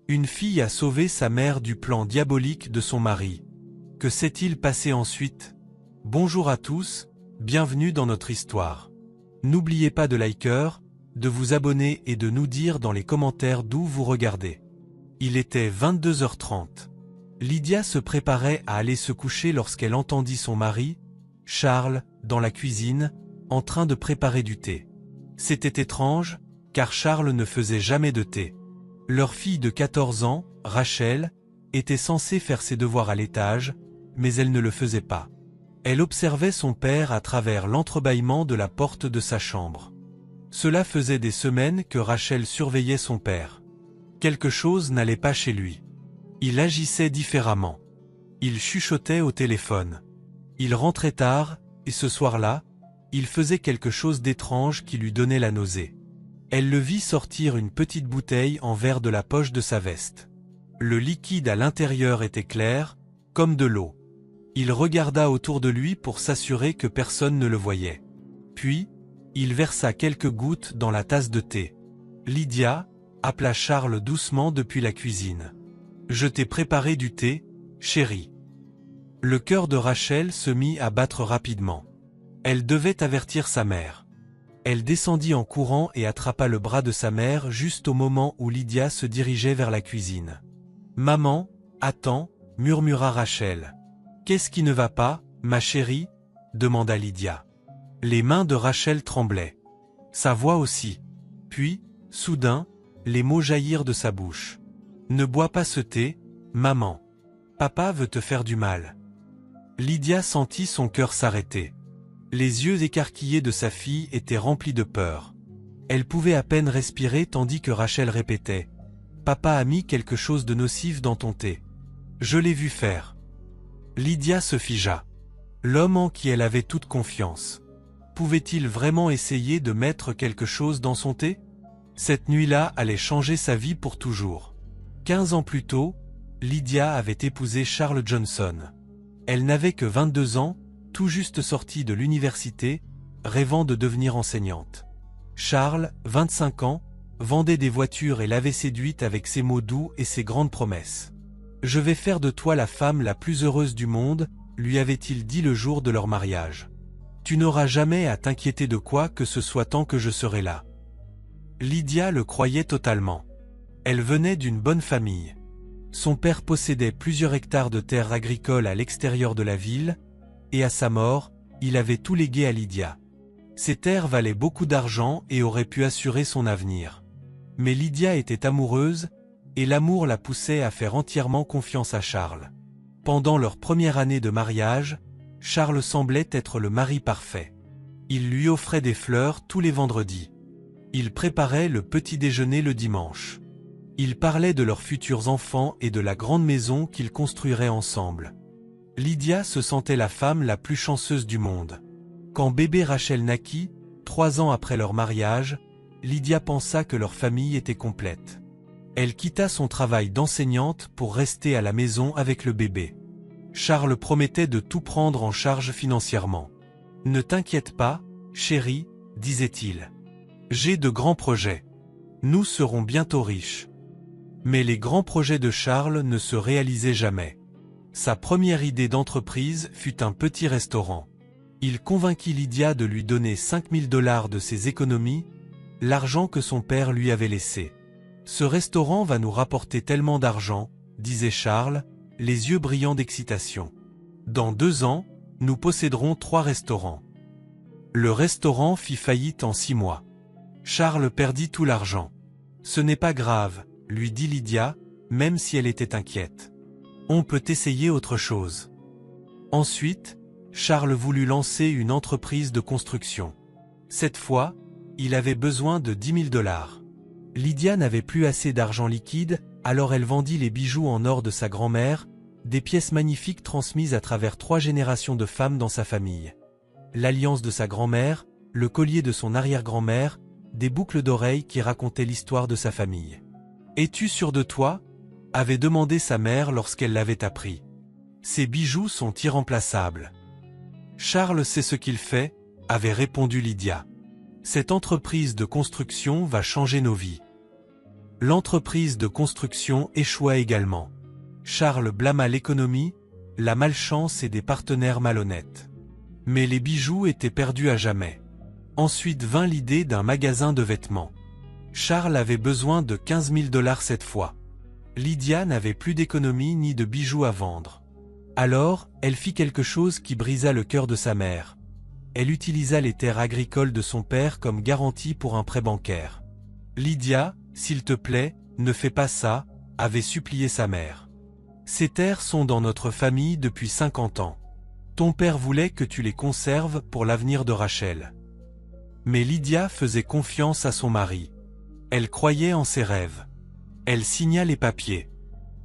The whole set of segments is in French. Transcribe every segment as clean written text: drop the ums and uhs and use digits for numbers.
Une fille a sauvé sa mère du plan diabolique de son mari. Que s'est-il passé ensuite? Bonjour à tous, bienvenue dans notre histoire. N'oubliez pas de liker, de vous abonner et de nous dire dans les commentaires d'où vous regardez. Il était 22h30. Lydia se préparait à aller se coucher lorsqu'elle entendit son mari, Charles, dans la cuisine, en train de préparer du thé. C'était étrange, car Charles ne faisait jamais de thé. Leur fille de 14 ans, Rachel, était censée faire ses devoirs à l'étage, mais elle ne le faisait pas. Elle observait son père à travers l'entrebâillement de la porte de sa chambre. Cela faisait des semaines que Rachel surveillait son père. Quelque chose n'allait pas chez lui. Il agissait différemment. Il chuchotait au téléphone. Il rentrait tard, et ce soir-là, il faisait quelque chose d'étrange qui lui donnait la nausée. Elle le vit sortir une petite bouteille en verre de la poche de sa veste. Le liquide à l'intérieur était clair, comme de l'eau. Il regarda autour de lui pour s'assurer que personne ne le voyait. Puis, il versa quelques gouttes dans la tasse de thé. Lydia, appela Charles doucement depuis la cuisine. « Je t'ai préparé du thé, chérie. » Le cœur de Rachel se mit à battre rapidement. Elle devait avertir sa mère. Elle descendit en courant et attrapa le bras de sa mère juste au moment où Lydia se dirigeait vers la cuisine. « Maman, attends, » murmura Rachel. « Qu'est-ce qui ne va pas, ma chérie ?» demanda Lydia. Les mains de Rachel tremblaient. Sa voix aussi. Puis, soudain, les mots jaillirent de sa bouche. « Ne bois pas ce thé, maman. Papa veut te faire du mal. » Lydia sentit son cœur s'arrêter. Les yeux écarquillés de sa fille étaient remplis de peur. Elle pouvait à peine respirer tandis que Rachel répétait « Papa a mis quelque chose de nocif dans ton thé. Je l'ai vu faire. » Lydia se figea. L'homme en qui elle avait toute confiance. Pouvait-il vraiment essayer de mettre quelque chose dans son thé? Cette nuit-là allait changer sa vie pour toujours. 15 ans plus tôt, Lydia avait épousé Charles Johnson. Elle n'avait que 22 ans, tout juste sortie de l'université, rêvant de devenir enseignante. Charles, 25 ans, vendait des voitures et l'avait séduite avec ses mots doux et ses grandes promesses. « Je vais faire de toi la femme la plus heureuse du monde », lui avait-il dit le jour de leur mariage. « Tu n'auras jamais à t'inquiéter de quoi que ce soit tant que je serai là. » Lydia le croyait totalement. Elle venait d'une bonne famille. Son père possédait plusieurs hectares de terres agricoles à l'extérieur de la ville, et à sa mort, il avait tout légué à Lydia. Ces terres valaient beaucoup d'argent et auraient pu assurer son avenir. Mais Lydia était amoureuse, et l'amour la poussait à faire entièrement confiance à Charles. Pendant leur première année de mariage, Charles semblait être le mari parfait. Il lui offrait des fleurs tous les vendredis. Il préparait le petit déjeuner le dimanche. Ils parlaient de leurs futurs enfants et de la grande maison qu'ils construiraient ensemble. Lydia se sentait la femme la plus chanceuse du monde. Quand bébé Rachel naquit, 3 ans après leur mariage, Lydia pensa que leur famille était complète. Elle quitta son travail d'enseignante pour rester à la maison avec le bébé. Charles promettait de tout prendre en charge financièrement. « Ne t'inquiète pas, chérie, » disait-il. « J'ai de grands projets. Nous serons bientôt riches. » Mais les grands projets de Charles ne se réalisaient jamais. Sa première idée d'entreprise fut un petit restaurant. Il convainquit Lydia de lui donner 5 000 $ de ses économies, l'argent que son père lui avait laissé. « Ce restaurant va nous rapporter tellement d'argent, » disait Charles, les yeux brillants d'excitation. « Dans 2 ans, nous posséderons 3 restaurants. » Le restaurant fit faillite en 6 mois. Charles perdit tout l'argent. « Ce n'est pas grave, » lui dit Lydia, même si elle était inquiète. « On peut essayer autre chose. » Ensuite, Charles voulut lancer une entreprise de construction. Cette fois, il avait besoin de 10 000 $. Lydia n'avait plus assez d'argent liquide, alors elle vendit les bijoux en or de sa grand-mère, des pièces magnifiques transmises à travers 3 générations de femmes dans sa famille. L'alliance de sa grand-mère, le collier de son arrière-grand-mère, des boucles d'oreilles qui racontaient l'histoire de sa famille. « Es-tu sûr de toi ?» avait demandé sa mère lorsqu'elle l'avait appris. « Ces bijoux sont irremplaçables. »« Charles sait ce qu'il fait » avait répondu Lydia. « Cette entreprise de construction va changer nos vies. » L'entreprise de construction échoua également. Charles blâma l'économie, la malchance et des partenaires malhonnêtes. Mais les bijoux étaient perdus à jamais. Ensuite vint l'idée d'un magasin de vêtements. Charles avait besoin de 15 000 $ cette fois. Lydia n'avait plus d'économie ni de bijoux à vendre. Alors, elle fit quelque chose qui brisa le cœur de sa mère. Elle utilisa les terres agricoles de son père comme garantie pour un prêt bancaire. Lydia, s'il te plaît, ne fais pas ça, avait supplié sa mère. Ces terres sont dans notre famille depuis 50 ans. Ton père voulait que tu les conserves pour l'avenir de Rachel. Mais Lydia faisait confiance à son mari. Elle croyait en ses rêves. Elle signa les papiers.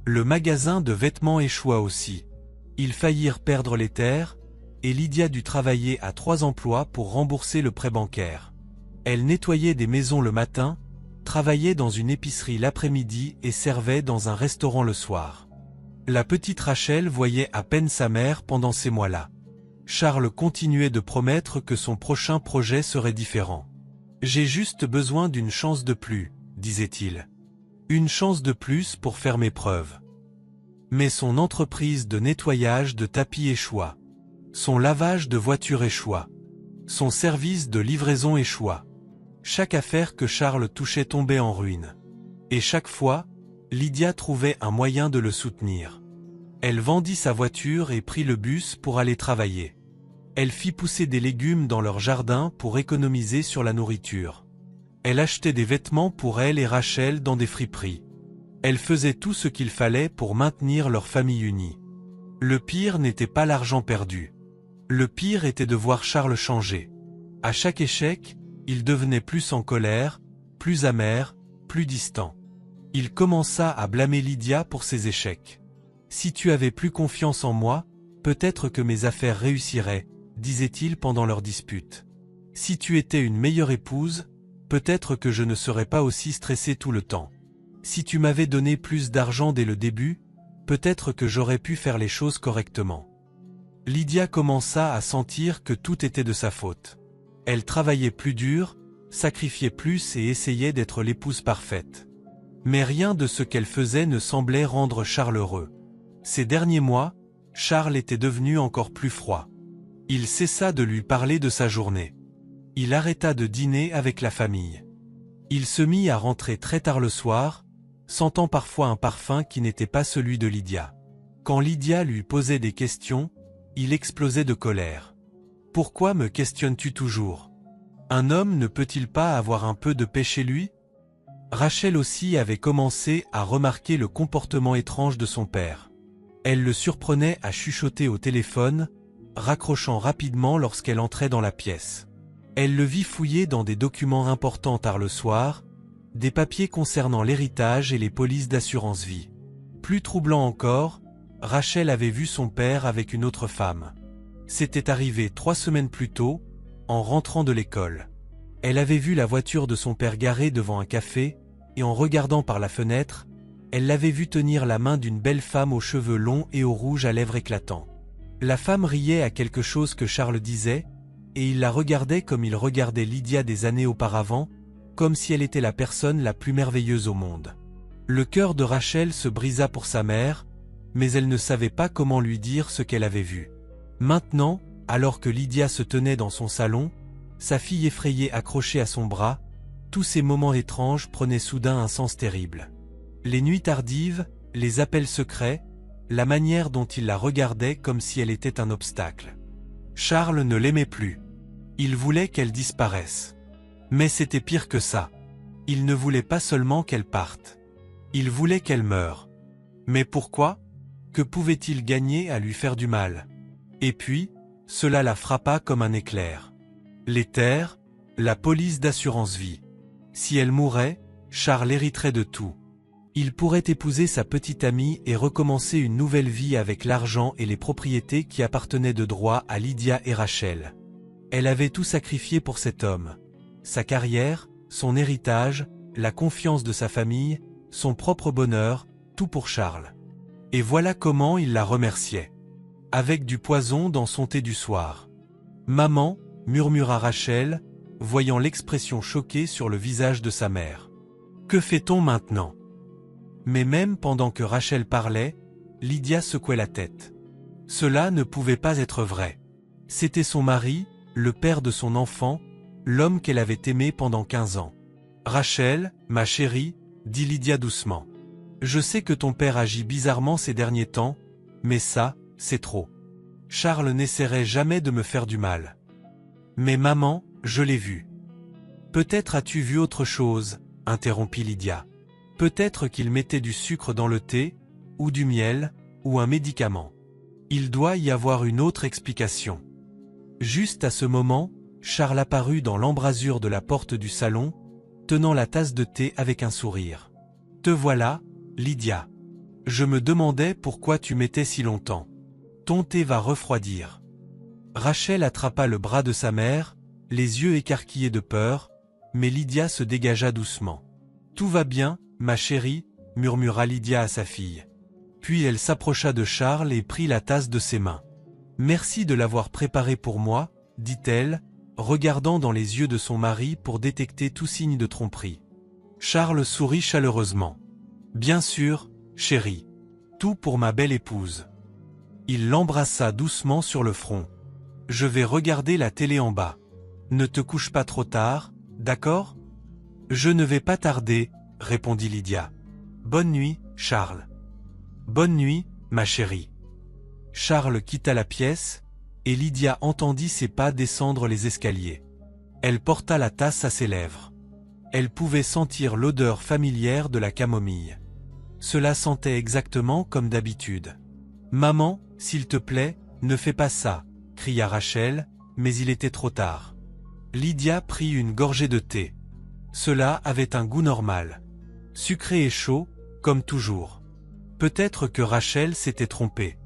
Le magasin de vêtements échoua aussi. Ils faillirent perdre les terres, et Lydia dut travailler à 3 emplois pour rembourser le prêt bancaire. Elle nettoyait des maisons le matin, travaillait dans une épicerie l'après-midi et servait dans un restaurant le soir. La petite Rachel voyait à peine sa mère pendant ces mois-là. Charles continuait de promettre que son prochain projet serait différent. « J'ai juste besoin d'une chance de plus », disait-il. Une chance de plus pour faire mes preuves. Mais son entreprise de nettoyage de tapis échoua. Son lavage de voitures échoua. Son service de livraison échoua. Chaque affaire que Charles touchait tombait en ruine. Et chaque fois, Lydia trouvait un moyen de le soutenir. Elle vendit sa voiture et prit le bus pour aller travailler. Elle fit pousser des légumes dans leur jardin pour économiser sur la nourriture. Elle achetait des vêtements pour elle et Rachel dans des friperies. Elle faisait tout ce qu'il fallait pour maintenir leur famille unie. Le pire n'était pas l'argent perdu. Le pire était de voir Charles changer. À chaque échec, il devenait plus en colère, plus amer, plus distant. Il commença à blâmer Lydia pour ses échecs. « Si tu avais plus confiance en moi, peut-être que mes affaires réussiraient », disait-il pendant leur dispute. « Si tu étais une meilleure épouse, peut-être que je ne serais pas aussi stressé tout le temps. Si tu m'avais donné plus d'argent dès le début, peut-être que j'aurais pu faire les choses correctement. » Lydia commença à sentir que tout était de sa faute. Elle travaillait plus dur, sacrifiait plus et essayait d'être l'épouse parfaite. Mais rien de ce qu'elle faisait ne semblait rendre Charles heureux. Ces derniers mois, Charles était devenu encore plus froid. Il cessa de lui parler de sa journée. Il arrêta de dîner avec la famille. Il se mit à rentrer très tard le soir, sentant parfois un parfum qui n'était pas celui de Lydia. Quand Lydia lui posait des questions, il explosait de colère. « Pourquoi me questionnes-tu toujours? Un homme ne peut-il pas avoir un peu de paix chez lui ?» Rachel aussi avait commencé à remarquer le comportement étrange de son père. Elle le surprenait à chuchoter au téléphone, raccrochant rapidement lorsqu'elle entrait dans la pièce. Elle le vit fouiller dans des documents importants tard le soir, des papiers concernant l'héritage et les polices d'assurance vie. Plus troublant encore, Rachel avait vu son père avec une autre femme. C'était arrivé 3 semaines plus tôt, en rentrant de l'école. Elle avait vu la voiture de son père garée devant un café, et en regardant par la fenêtre, elle l'avait vu tenir la main d'une belle femme aux cheveux longs et au rouge à lèvres éclatants. La femme riait à quelque chose que Charles disait, et il la regardait comme il regardait Lydia des années auparavant, comme si elle était la personne la plus merveilleuse au monde. Le cœur de Rachel se brisa pour sa mère, mais elle ne savait pas comment lui dire ce qu'elle avait vu. Maintenant, alors que Lydia se tenait dans son salon, sa fille effrayée accrochée à son bras, tous ces moments étranges prenaient soudain un sens terrible. Les nuits tardives, les appels secrets, la manière dont il la regardait comme si elle était un obstacle. Charles ne l'aimait plus. Il voulait qu'elle disparaisse. Mais c'était pire que ça. Il ne voulait pas seulement qu'elle parte. Il voulait qu'elle meure. Mais pourquoi? Que pouvait-il gagner à lui faire du mal? Et puis, cela la frappa comme un éclair. Les terres, la police d'assurance vie. Si elle mourait, Charles hériterait de tout. Il pourrait épouser sa petite amie et recommencer une nouvelle vie avec l'argent et les propriétés qui appartenaient de droit à Lydia et Rachel. Elle avait tout sacrifié pour cet homme. Sa carrière, son héritage, la confiance de sa famille, son propre bonheur, tout pour Charles. Et voilà comment il la remerciait. Avec du poison dans son thé du soir. « Maman », murmura Rachel, voyant l'expression choquée sur le visage de sa mère. « Que fait-on maintenant? Mais même pendant que Rachel parlait, Lydia secouait la tête. Cela ne pouvait pas être vrai. C'était son mari, le père de son enfant, l'homme qu'elle avait aimé pendant 15 ans. Rachel, ma chérie, dit Lydia doucement. Je sais que ton père agit bizarrement ces derniers temps, mais ça, c'est trop. Charles n'essaierait jamais de me faire du mal. Mais maman, je l'ai vu. Peut-être as-tu vu autre chose, interrompit Lydia. Peut-être qu'il mettait du sucre dans le thé, ou du miel, ou un médicament. Il doit y avoir une autre explication. Juste à ce moment, Charles apparut dans l'embrasure de la porte du salon, tenant la tasse de thé avec un sourire. « Te voilà, Lydia. Je me demandais pourquoi tu m'étais si longtemps. Ton thé va refroidir. » Rachel attrapa le bras de sa mère, les yeux écarquillés de peur, mais Lydia se dégagea doucement. « Tout va bien, ma chérie, » murmura Lydia à sa fille. Puis elle s'approcha de Charles et prit la tasse de ses mains. « Merci de l'avoir préparée pour moi, » dit-elle, regardant dans les yeux de son mari pour détecter tout signe de tromperie. Charles sourit chaleureusement. « Bien sûr, chérie. Tout pour ma belle épouse. » Il l'embrassa doucement sur le front. « Je vais regarder la télé en bas. Ne te couche pas trop tard, d'accord? »« Je ne vais pas tarder, » répondit Lydia. « Bonne nuit, Charles. »« Bonne nuit, ma chérie. » Charles quitta la pièce, et Lydia entendit ses pas descendre les escaliers. Elle porta la tasse à ses lèvres. Elle pouvait sentir l'odeur familière de la camomille. Cela sentait exactement comme d'habitude. « Maman, s'il te plaît, ne fais pas ça !» cria Rachel, mais il était trop tard. Lydia prit une gorgée de thé. Cela avait un goût normal. Sucré et chaud, comme toujours. Peut-être que Rachel s'était trompée.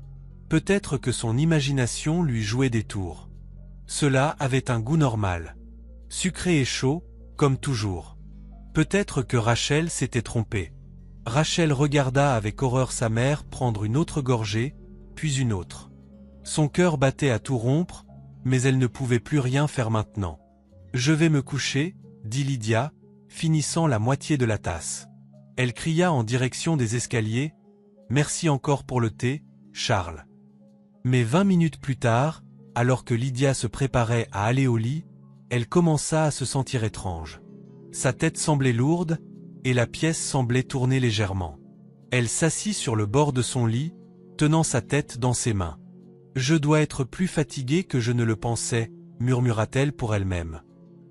Peut-être que son imagination lui jouait des tours. Cela avait un goût normal. Sucré et chaud, comme toujours. Peut-être que Rachel s'était trompée. Rachel regarda avec horreur sa mère prendre une autre gorgée, puis une autre. Son cœur battait à tout rompre, mais elle ne pouvait plus rien faire maintenant. « Je vais me coucher, » dit Lydia, finissant la moitié de la tasse. Elle cria en direction des escaliers, « Merci encore pour le thé, Charles. » Mais 20 minutes plus tard, alors que Lydia se préparait à aller au lit, elle commença à se sentir étrange. Sa tête semblait lourde, et la pièce semblait tourner légèrement. Elle s'assit sur le bord de son lit, tenant sa tête dans ses mains. « Je dois être plus fatiguée que je ne le pensais, » murmura-t-elle pour elle-même.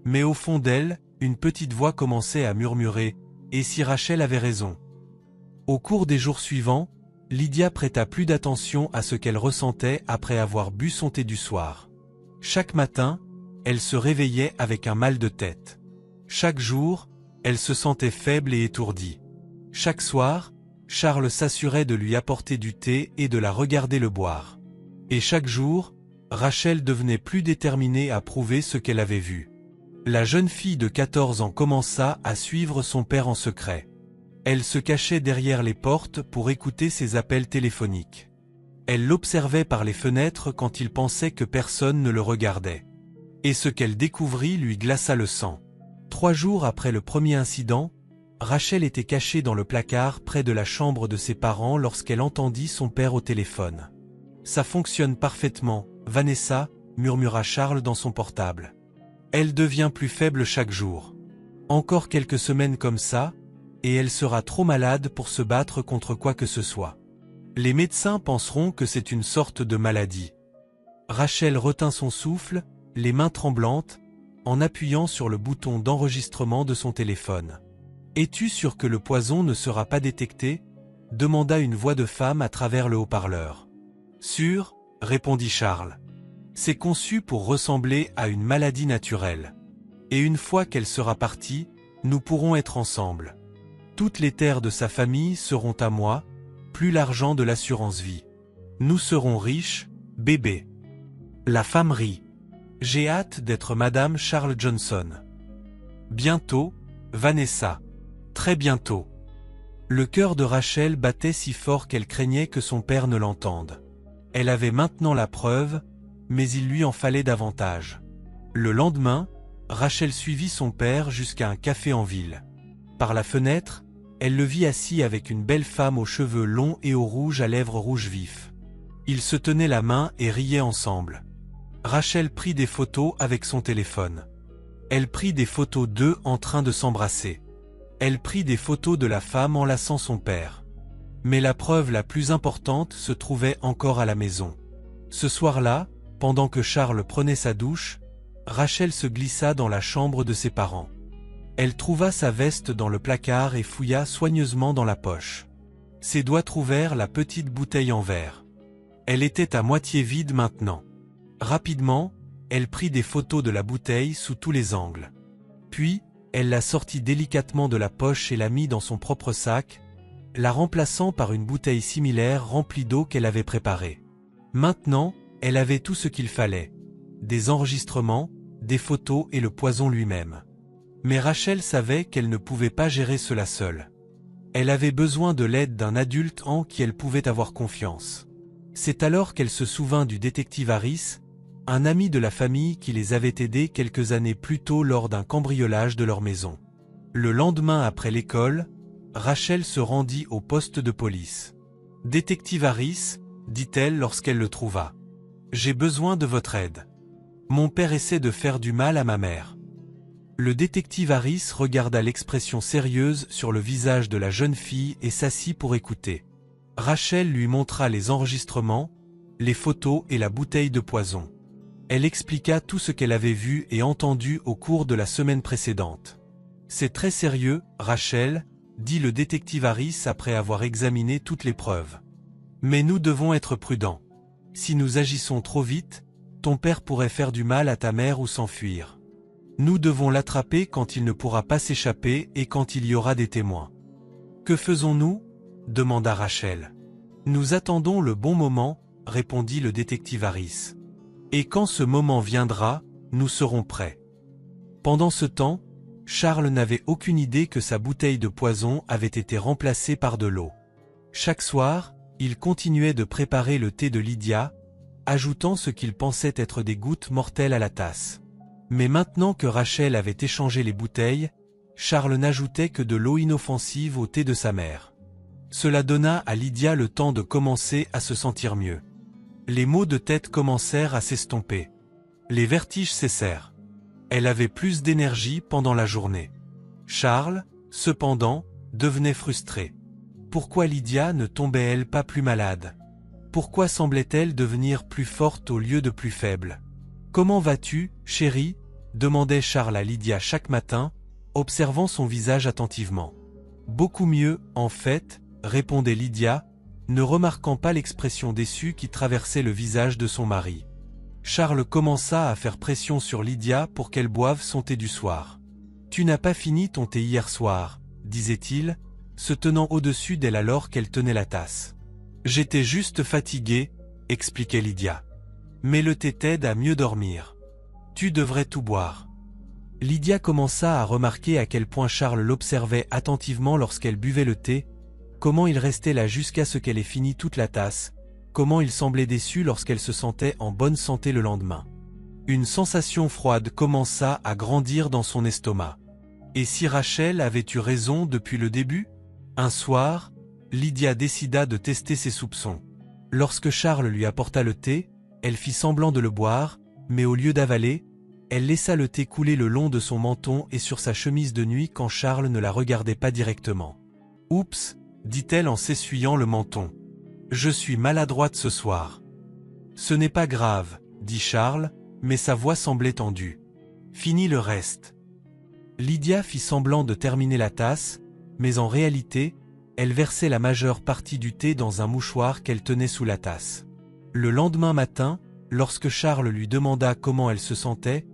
Mais au fond d'elle, une petite voix commençait à murmurer « Et si Rachel avait raison ?» Au cours des jours suivants, Lydia prêta plus d'attention à ce qu'elle ressentait après avoir bu son thé du soir. Chaque matin, elle se réveillait avec un mal de tête. Chaque jour, elle se sentait faible et étourdie. Chaque soir, Charles s'assurait de lui apporter du thé et de la regarder le boire. Et chaque jour, Rachel devenait plus déterminée à prouver ce qu'elle avait vu. La jeune fille de 14 ans commença à suivre son père en secret. Elle se cachait derrière les portes pour écouter ses appels téléphoniques. Elle l'observait par les fenêtres quand il pensait que personne ne le regardait. Et ce qu'elle découvrit lui glaça le sang. 3 jours après le premier incident, Rachel était cachée dans le placard près de la chambre de ses parents lorsqu'elle entendit son père au téléphone. « Ça fonctionne parfaitement, Vanessa », murmura Charles dans son portable. « Elle devient plus faible chaque jour. Encore quelques semaines comme ça, et elle sera trop malade pour se battre contre quoi que ce soit. Les médecins penseront que c'est une sorte de maladie. » Rachel retint son souffle, les mains tremblantes, en appuyant sur le bouton d'enregistrement de son téléphone. « Es-tu sûr que le poison ne sera pas détecté ?» demanda une voix de femme à travers le haut-parleur. « Sûr, » répondit Charles. « C'est conçu pour ressembler à une maladie naturelle. Et une fois qu'elle sera partie, nous pourrons être ensemble. Toutes les terres de sa famille seront à moi, plus l'argent de l'assurance vie. Nous serons riches, bébé. » La femme rit. « J'ai hâte d'être Madame Charles Johnson. » Bientôt, Vanessa. Très bientôt. Le cœur de Rachel battait si fort qu'elle craignait que son père ne l'entende. Elle avait maintenant la preuve, mais il lui en fallait davantage. Le lendemain, Rachel suivit son père jusqu'à un café en ville. Par la fenêtre, elle le vit assis avec une belle femme aux cheveux longs et au rouge à lèvres rouges vifs. Ils se tenaient la main et riaient ensemble. Rachel prit des photos avec son téléphone. Elle prit des photos d'eux en train de s'embrasser. Elle prit des photos de la femme enlaçant son père. Mais la preuve la plus importante se trouvait encore à la maison. Ce soir-là, pendant que Charles prenait sa douche, Rachel se glissa dans la chambre de ses parents. Elle trouva sa veste dans le placard et fouilla soigneusement dans la poche. Ses doigts trouvèrent la petite bouteille en verre. Elle était à moitié vide maintenant. Rapidement, elle prit des photos de la bouteille sous tous les angles. Puis, elle la sortit délicatement de la poche et la mit dans son propre sac, la remplaçant par une bouteille similaire remplie d'eau qu'elle avait préparée. Maintenant, elle avait tout ce qu'il fallait. Des enregistrements, des photos et le poison lui-même. Mais Rachel savait qu'elle ne pouvait pas gérer cela seule. Elle avait besoin de l'aide d'un adulte en qui elle pouvait avoir confiance. C'est alors qu'elle se souvint du détective Harris, un ami de la famille qui les avait aidés quelques années plus tôt lors d'un cambriolage de leur maison. Le lendemain après l'école, Rachel se rendit au poste de police. « Détective Harris », dit-elle lorsqu'elle le trouva. « J'ai besoin de votre aide. Mon père essaie de faire du mal à ma mère. » Le détective Harris regarda l'expression sérieuse sur le visage de la jeune fille et s'assit pour écouter. Rachel lui montra les enregistrements, les photos et la bouteille de poison. Elle expliqua tout ce qu'elle avait vu et entendu au cours de la semaine précédente. « C'est très sérieux, Rachel », dit le détective Harris après avoir examiné toutes les preuves. « Mais nous devons être prudents. Si nous agissons trop vite, ton père pourrait faire du mal à ta mère ou s'enfuir. Nous devons l'attraper quand il ne pourra pas s'échapper et quand il y aura des témoins. »« Que faisons-nous » demanda Rachel. « Nous attendons le bon moment, » répondit le détective Harris. « Et quand ce moment viendra, nous serons prêts. » Pendant ce temps, Charles n'avait aucune idée que sa bouteille de poison avait été remplacée par de l'eau. Chaque soir, il continuait de préparer le thé de Lydia, ajoutant ce qu'il pensait être des gouttes mortelles à la tasse. Mais maintenant que Rachel avait échangé les bouteilles, Charles n'ajoutait que de l'eau inoffensive au thé de sa mère. Cela donna à Lydia le temps de commencer à se sentir mieux. Les maux de tête commencèrent à s'estomper. Les vertiges cessèrent. Elle avait plus d'énergie pendant la journée. Charles, cependant, devenait frustré. Pourquoi Lydia ne tombait-elle pas plus malade? Pourquoi semblait-elle devenir plus forte au lieu de plus faible? « Comment vas-tu, chérie ?» demandait Charles à Lydia chaque matin, observant son visage attentivement. « Beaucoup mieux, en fait », répondait Lydia, ne remarquant pas l'expression déçue qui traversait le visage de son mari. Charles commença à faire pression sur Lydia pour qu'elle boive son thé du soir. « Tu n'as pas fini ton thé hier soir, » disait-il, se tenant au-dessus d'elle alors qu'elle tenait la tasse. « J'étais juste fatigué, » expliquait Lydia. « Mais le thé t'aide à mieux dormir. Tu devrais tout boire. » Lydia commença à remarquer à quel point Charles l'observait attentivement lorsqu'elle buvait le thé, comment il restait là jusqu'à ce qu'elle ait fini toute la tasse, comment il semblait déçu lorsqu'elle se sentait en bonne santé le lendemain. Une sensation froide commença à grandir dans son estomac. Et si Rachel avait eu raison depuis le début? Un soir, Lydia décida de tester ses soupçons. Lorsque Charles lui apporta le thé, elle fit semblant de le boire, mais au lieu d'avaler, elle laissa le thé couler le long de son menton et sur sa chemise de nuit quand Charles ne la regardait pas directement. « Oups !» dit-elle en s'essuyant le menton. « Je suis maladroite ce soir. »« Ce n'est pas grave, » dit Charles, mais sa voix semblait tendue. « Finis le reste. » Lydia fit semblant de terminer la tasse, mais en réalité, elle versait la majeure partie du thé dans un mouchoir qu'elle tenait sous la tasse. Le lendemain matin, lorsque Charles lui demanda comment elle se sentait,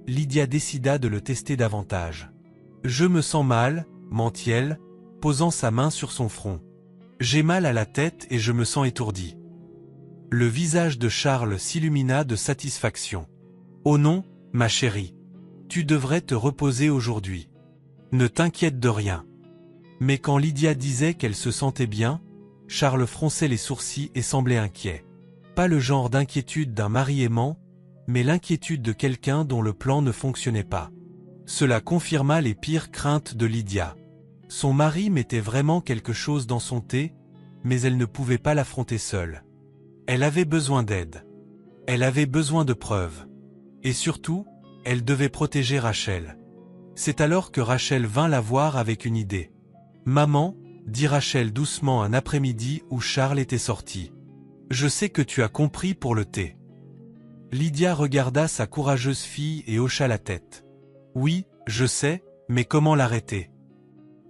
Lydia décida de le tester davantage. « Je me sens mal, » mentit-elle, posant sa main sur son front. « J'ai mal à la tête et je me sens étourdie. » Le visage de Charles s'illumina de satisfaction. « Oh non, ma chérie. Tu devrais te reposer aujourd'hui. Ne t'inquiète de rien. » Mais quand Lydia disait qu'elle se sentait bien, Charles fronçait les sourcils et semblait inquiet. Pas le genre d'inquiétude d'un mari aimant, mais l'inquiétude de quelqu'un dont le plan ne fonctionnait pas. Cela confirma les pires craintes de Lydia. Son mari mettait vraiment quelque chose dans son thé, mais elle ne pouvait pas l'affronter seule. Elle avait besoin d'aide. Elle avait besoin de preuves. Et surtout, elle devait protéger Rachel. C'est alors que Rachel vint la voir avec une idée. « Maman », dit Rachel doucement un après-midi où Charles était sorti. « Je sais que tu as compris pour le thé. » Lydia regarda sa courageuse fille et hocha la tête. « Oui, je sais, mais comment l'arrêter ?»«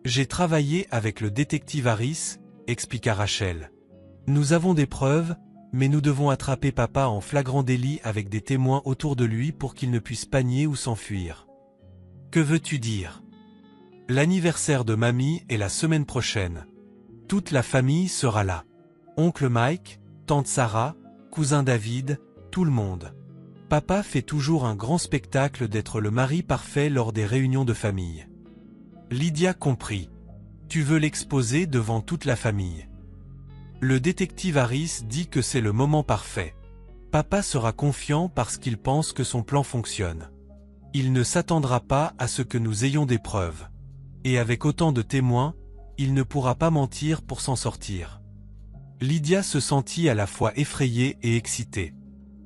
J'ai travaillé avec le détective Harris », expliqua Rachel. « Nous avons des preuves, mais nous devons attraper papa en flagrant délit avec des témoins autour de lui pour qu'il ne puisse pas nier ou s'enfuir. »« Que veux-tu dire ? L'anniversaire de mamie est la semaine prochaine. Toute la famille sera là. Oncle Mike, tante Sarah, cousin David, tout le monde. Papa fait toujours un grand spectacle d'être le mari parfait lors des réunions de famille. » Lydia comprit. « Tu veux l'exposer devant toute la famille. » Le détective Harris dit que c'est le moment parfait. Papa sera confiant parce qu'il pense que son plan fonctionne. Il ne s'attendra pas à ce que nous ayons des preuves. Et avec autant de témoins, il ne pourra pas mentir pour s'en sortir. Lydia se sentit à la fois effrayée et excitée.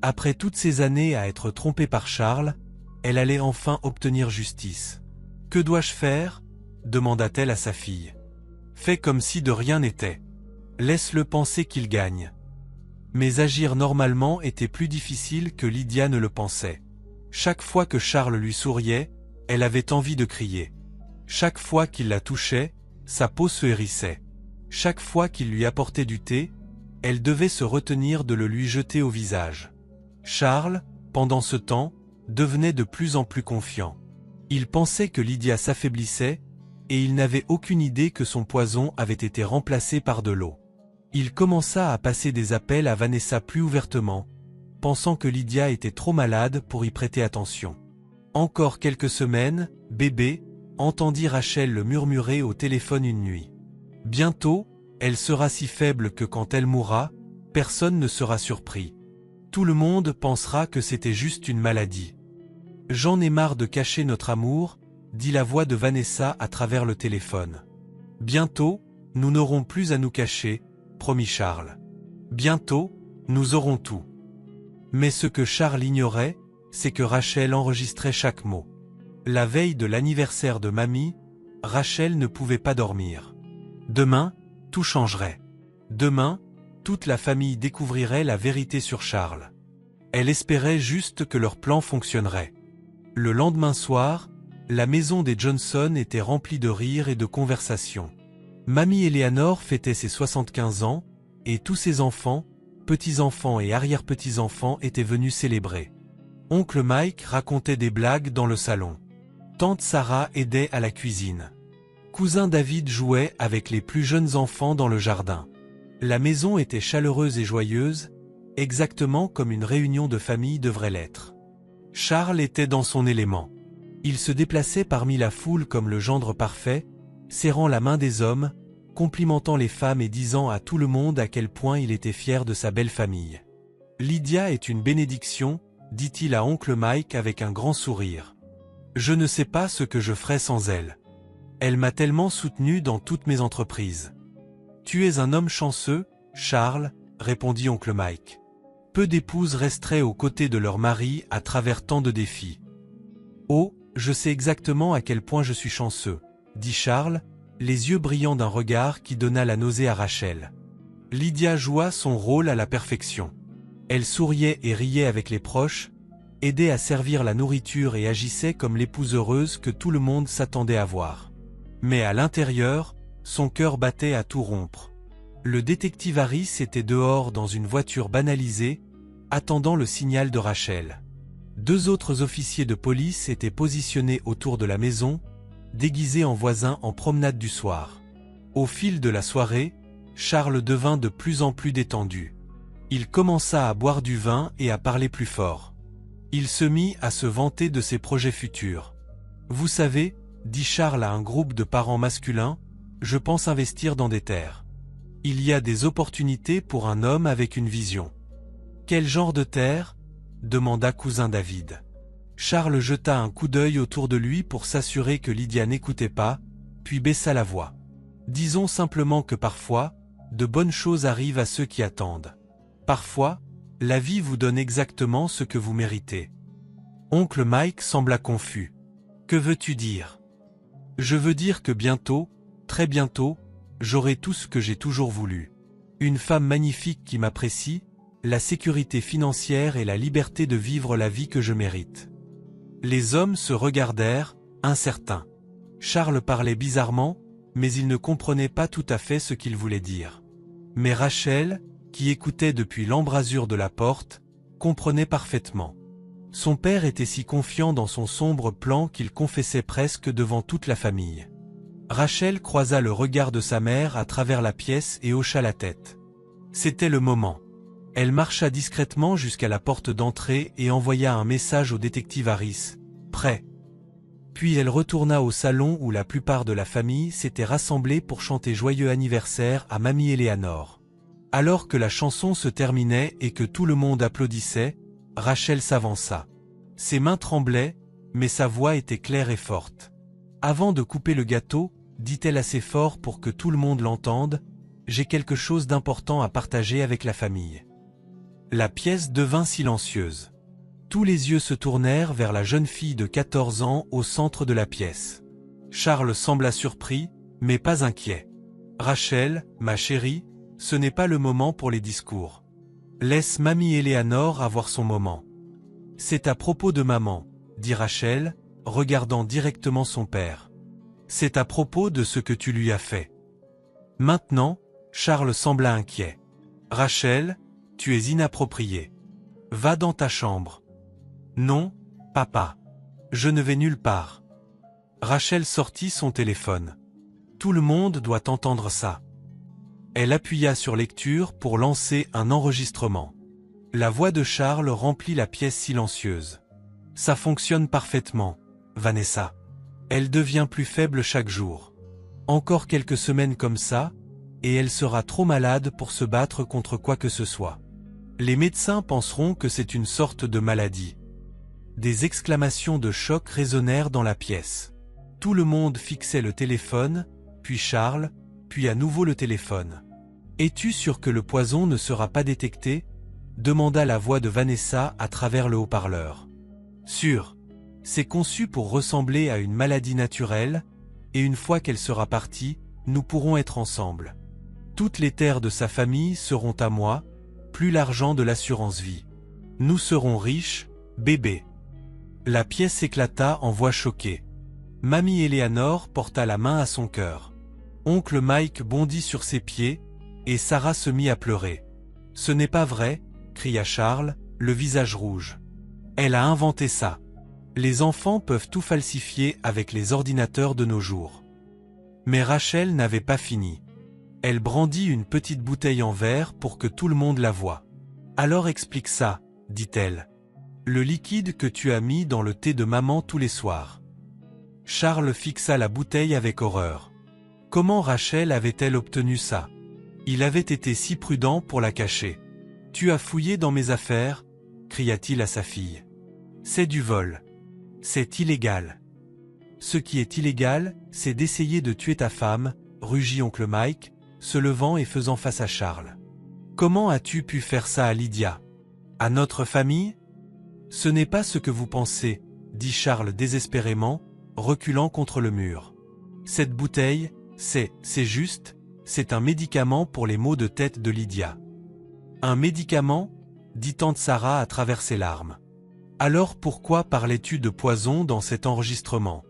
Après toutes ces années à être trompée par Charles, elle allait enfin obtenir justice. « Que dois-je faire ?» demanda-t-elle à sa fille. « Fais comme si de rien n'était. Laisse-le penser qu'il gagne. » Mais agir normalement était plus difficile que Lydia ne le pensait. Chaque fois que Charles lui souriait, elle avait envie de crier. Chaque fois qu'il la touchait, sa peau se hérissait. Chaque fois qu'il lui apportait du thé, elle devait se retenir de le lui jeter au visage. Charles, pendant ce temps, devenait de plus en plus confiant. Il pensait que Lydia s'affaiblissait, et il n'avait aucune idée que son poison avait été remplacé par de l'eau. Il commença à passer des appels à Vanessa plus ouvertement, pensant que Lydia était trop malade pour y prêter attention. Encore quelques semaines, bébé, entendit Rachel le murmurer au téléphone une nuit. Bientôt, elle sera si faible que quand elle mourra, personne ne sera surpris. Tout le monde pensera que c'était juste une maladie. J'en ai marre de cacher notre amour, dit la voix de Vanessa à travers le téléphone. Bientôt, nous n'aurons plus à nous cacher, promit Charles. Bientôt, nous aurons tout. Mais ce que Charles ignorait, c'est que Rachel enregistrait chaque mot. La veille de l'anniversaire de mamie, Rachel ne pouvait pas dormir. Demain, tout changerait. Demain, toute la famille découvrirait la vérité sur Charles. Elle espérait juste que leur plan fonctionnerait. Le lendemain soir, la maison des Johnson était remplie de rires et de conversations. Mamie Eleanor fêtait ses 75 ans, et tous ses enfants, petits-enfants et arrière-petits-enfants étaient venus célébrer. Oncle Mike racontait des blagues dans le salon. Tante Sarah aidait à la cuisine. Cousin David jouait avec les plus jeunes enfants dans le jardin. La maison était chaleureuse et joyeuse, exactement comme une réunion de famille devrait l'être. Charles était dans son élément. Il se déplaçait parmi la foule comme le gendre parfait, serrant la main des hommes, complimentant les femmes et disant à tout le monde à quel point il était fier de sa belle famille. « Lydia est une bénédiction », dit-il à oncle Mike avec un grand sourire. « Je ne sais pas ce que je ferais sans elle. Elle m'a tellement soutenu dans toutes mes entreprises. »« Tu es un homme chanceux, Charles, » répondit oncle Mike. Peu d'épouses resteraient aux côtés de leur mari à travers tant de défis. « Oh, je sais exactement à quel point je suis chanceux, » dit Charles, les yeux brillants d'un regard qui donna la nausée à Rachel. Lydia joua son rôle à la perfection. Elle souriait et riait avec les proches, aidait à servir la nourriture et agissait comme l'épouse heureuse que tout le monde s'attendait à voir. Mais à l'intérieur, son cœur battait à tout rompre. Le détective Harris était dehors dans une voiture banalisée, attendant le signal de Rachel. Deux autres officiers de police étaient positionnés autour de la maison, déguisés en voisins en promenade du soir. Au fil de la soirée, Charles devint de plus en plus détendu. Il commença à boire du vin et à parler plus fort. Il se mit à se vanter de ses projets futurs. « Vous savez, » dit Charles à un groupe de parents masculins, « je pense investir dans des terres. Il y a des opportunités pour un homme avec une vision. » « Quel genre de terre ?» demanda cousin David. Charles jeta un coup d'œil autour de lui pour s'assurer que Lydia n'écoutait pas, puis baissa la voix. Disons simplement que parfois, de bonnes choses arrivent à ceux qui attendent. Parfois, la vie vous donne exactement ce que vous méritez. Oncle Mike sembla confus. Que veux-tu dire? Je veux dire que bientôt, très bientôt, j'aurai tout ce que j'ai toujours voulu. Une femme magnifique qui m'apprécie, la sécurité financière et la liberté de vivre la vie que je mérite. Les hommes se regardèrent, incertains. Charles parlait bizarrement, mais il ne comprenait pas tout à fait ce qu'il voulait dire. Mais Rachel, qui écoutait depuis l'embrasure de la porte, comprenait parfaitement. Son père était si confiant dans son sombre plan qu'il confessait presque devant toute la famille. Rachel croisa le regard de sa mère à travers la pièce et hocha la tête. C'était le moment. Elle marcha discrètement jusqu'à la porte d'entrée et envoya un message au détective Harris. « Prêt ». Puis elle retourna au salon où la plupart de la famille s'était rassemblée pour chanter joyeux anniversaire à Mamie Eleanor. Alors que la chanson se terminait et que tout le monde applaudissait, Rachel s'avança. Ses mains tremblaient, mais sa voix était claire et forte. Avant de couper le gâteau, dit-elle assez fort pour que tout le monde l'entende, « J'ai quelque chose d'important à partager avec la famille. » La pièce devint silencieuse. Tous les yeux se tournèrent vers la jeune fille de 14 ans au centre de la pièce. Charles sembla surpris, mais pas inquiet. « Rachel, ma chérie, ce n'est pas le moment pour les discours. Laisse Mamie Eleanor avoir son moment. »« C'est à propos de maman, » dit Rachel, regardant directement son père. « C'est à propos de ce que tu lui as fait. » Maintenant, Charles sembla inquiet. « Rachel, tu es inappropriée. Va dans ta chambre. »« Non, papa. Je ne vais nulle part. » Rachel sortit son téléphone. « Tout le monde doit entendre ça. » Elle appuya sur lecture pour lancer un enregistrement. La voix de Charles remplit la pièce silencieuse. « Ça fonctionne parfaitement, Vanessa. Elle devient plus faible chaque jour. Encore quelques semaines comme ça, et elle sera trop malade pour se battre contre quoi que ce soit. Les médecins penseront que c'est une sorte de maladie. » Des exclamations de choc résonnèrent dans la pièce. Tout le monde fixait le téléphone, puis Charles, puis à nouveau le téléphone. « Es-tu sûr que le poison ne sera pas détecté ?» demanda la voix de Vanessa à travers le haut-parleur. « Sûr. C'est conçu pour ressembler à une maladie naturelle, et une fois qu'elle sera partie, nous pourrons être ensemble. Toutes les terres de sa famille seront à moi, plus l'argent de l'assurance vie. Nous serons riches, bébé. » La pièce éclata en voix choquée. Mamie Eleanor porta la main à son cœur. Oncle Mike bondit sur ses pieds, et Sarah se mit à pleurer. « Ce n'est pas vrai !» cria Charles, le visage rouge. « Elle a inventé ça. Les enfants peuvent tout falsifier avec les ordinateurs de nos jours. » Mais Rachel n'avait pas fini. Elle brandit une petite bouteille en verre pour que tout le monde la voie. « Alors explique ça, » dit-elle. « Le liquide que tu as mis dans le thé de maman tous les soirs. » Charles fixa la bouteille avec horreur. Comment Rachel avait-elle obtenu ça? Il avait été si prudent pour la cacher. « Tu as fouillé dans mes affaires ?» cria-t-il à sa fille. « C'est du vol. C'est illégal. »« Ce qui est illégal, c'est d'essayer de tuer ta femme, » rugit oncle Mike, se levant et faisant face à Charles. « Comment as-tu pu faire ça à Lydia? À notre famille? » « Ce n'est pas ce que vous pensez, » dit Charles désespérément, reculant contre le mur. « Cette bouteille, c'est juste, c'est un médicament pour les maux de tête de Lydia. »« Un médicament ?» dit tante Sarah à travers ses larmes. « Alors pourquoi parlais-tu de poison dans cet enregistrement ?»